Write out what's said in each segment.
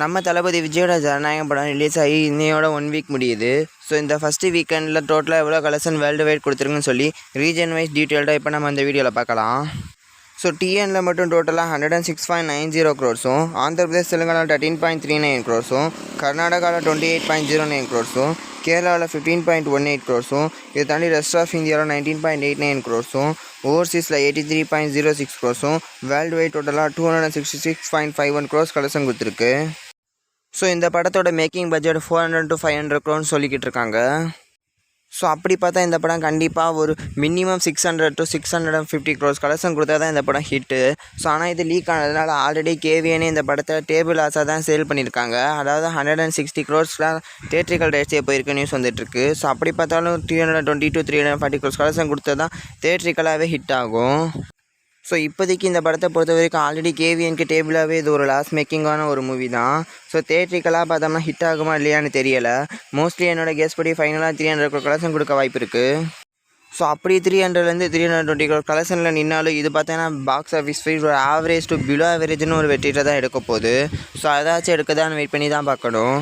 நம்ம தளபதி விஜயோட ஜனநாயகம் படம் ரிலீஸ் ஆகி இன்னையோட 1 வீக் முடியுது. ஸோ இந்த ஃபஸ்ட்டு வீக்கெண்டில் டோட்டலாக எவ்வளோ கலெக்ஷன் வேர்ல்டு வைட் கொடுத்துருக்குன்னு சொல்லி ரீஜன் வைஸ் டீட்டெயில்டாக இப்போ நம்ம இந்த வீடியோவில் பார்க்கலாம். ஸோ டிஎனில் மட்டும் டோட்டலாக 106.90 க்ரோர்ஸும், ஆந்திர பிரதேஷ் தெலுங்கானா 13.39 க்ரோர்ஸும், கர்நாடகாவில் 28.09 க்ரோர்ஸும், கேரளாவில் 15.18 க்ரோர்ஸும், இதை தாண்டி ரெஸ்ட் ஆஃப் இந்தியாவில் 19.89 க்ரோர்ஸும், ஓவர்சீஸில் 83.06 க்ரோர்ஸும், வேர்ல்டு வைட் டோட்டலாக 266.51 க்ரோர்ஸ் கலெக்ஷன் கொடுத்துருக்கு. ஸோ இந்த படத்தோட மேக்கிங் பட்ஜெட் 400 to 500 க்ரோர்னு சொல்லிக்கிட்டு இருக்காங்க. ஸோ அப்படி பார்த்தா இந்த படம் கண்டிப்பாக ஒரு மினிமம் 600 to 650 க்ரோர்ஸ் கலெக்ஷன் கொடுத்தா தான் இந்த படம் ஹிட்டு. ஸோ ஆனால் இது லீக் ஆனதுனால ஆல்ரெடி கேவிஎனே இந்த படத்தை டேபிள் ஆஸாக தான் சேல் பண்ணியிருக்காங்க. அதாவது 160 க்ரோர்ஸ்லாம் தியேட்ரிக்கல் ரைட்ஸே போயிருக்கு நியூஸ் வந்துட்டுருக்கு. ஸோ அப்படி பார்த்தாலும் 320 to 340 க்ரோர்ஸ் கலெக்ஷன் கொடுத்தா தான் தியேட்ரிக்கலாகவே ஹிட் ஆகும். ஸோ இப்போதைக்கு இந்த படத்தை பொறுத்த வரைக்கும் ஆல்ரெடி கேவிஎனுக்கு டேபிளாகவே இது ஒரு லாஸ் மேக்கிங்கான ஒரு மூவி தான். ஸோ தியேட்ரிக்கலாக பார்த்தோம்னா ஹிட் ஆகுமா இல்லையான்னு தெரியலை. மோஸ்ட்லி என்னோட கெஸ் படி ஃபைனலாக 300 க்ரோர் கலெக்ஷன் கொடுக்க வாய்ப்பு இருக்குது. ஸோ அப்படி 300லேருந்து 320 க்ரோர் கலெக்ஷனில் நின்னாலும் இது பார்த்தீங்கன்னா பாக்ஸ் ஆஃபீஸ் ஃபீஸ் ஒரு ஆவரேஜ் டு பிலோ ஆவரேஜ்னு ஒரு வெற்றியை தான் எடுக்க போகுது. ஸோ அதாச்சும் எடுக்கதான்னு வெயிட் பண்ணி தான் பார்க்கணும்.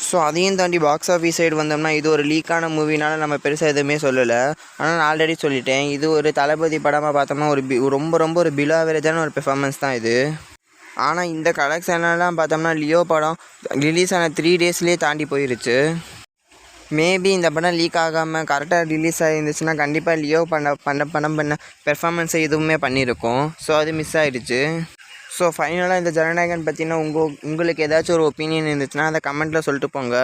ஸோ அதையும் தாண்டி பாக்ஸ் ஆஃபீஸ் சைடு வந்தோம்னா இது ஒரு லீக்கான மூவினால நம்ம பெருசாக எதுவுமே சொல்லலை. ஆனால் நான் ஆல்ரெடி சொல்லிட்டேன், இது ஒரு தளபதி படமாக பார்த்தோம்னா ரொம்ப ஒரு பிலோ ஆவரேஜான ஒரு பெர்ஃபார்மன்ஸ் தான் இது. ஆனால் இந்த கலெக்ஷன்லாம் பார்த்தோம்னா லியோ படம் ரிலீஸ் ஆன 3 டேஸ்லேயே தாண்டி போயிருச்சு. மேபி இந்த படம் லீக் ஆகாமல் கரெக்டாக ரிலீஸ் ஆகிருந்துச்சுன்னா கண்டிப்பாக லியோ பண்ண பெர்ஃபார்மன்ஸை எதுவுமே பண்ணியிருக்கோம். ஸோ அது மிஸ் ஆகிடுச்சு. ஸோ ஃபைனலாக இந்த ஜனநாயகன் பற்றினா உங்களுக்கு ஏதாச்சும் ஒரு ஒப்பீனியன் இருந்துச்சுன்னா அதை கமெண்ட்டில் சொல்லிட்டு போங்க.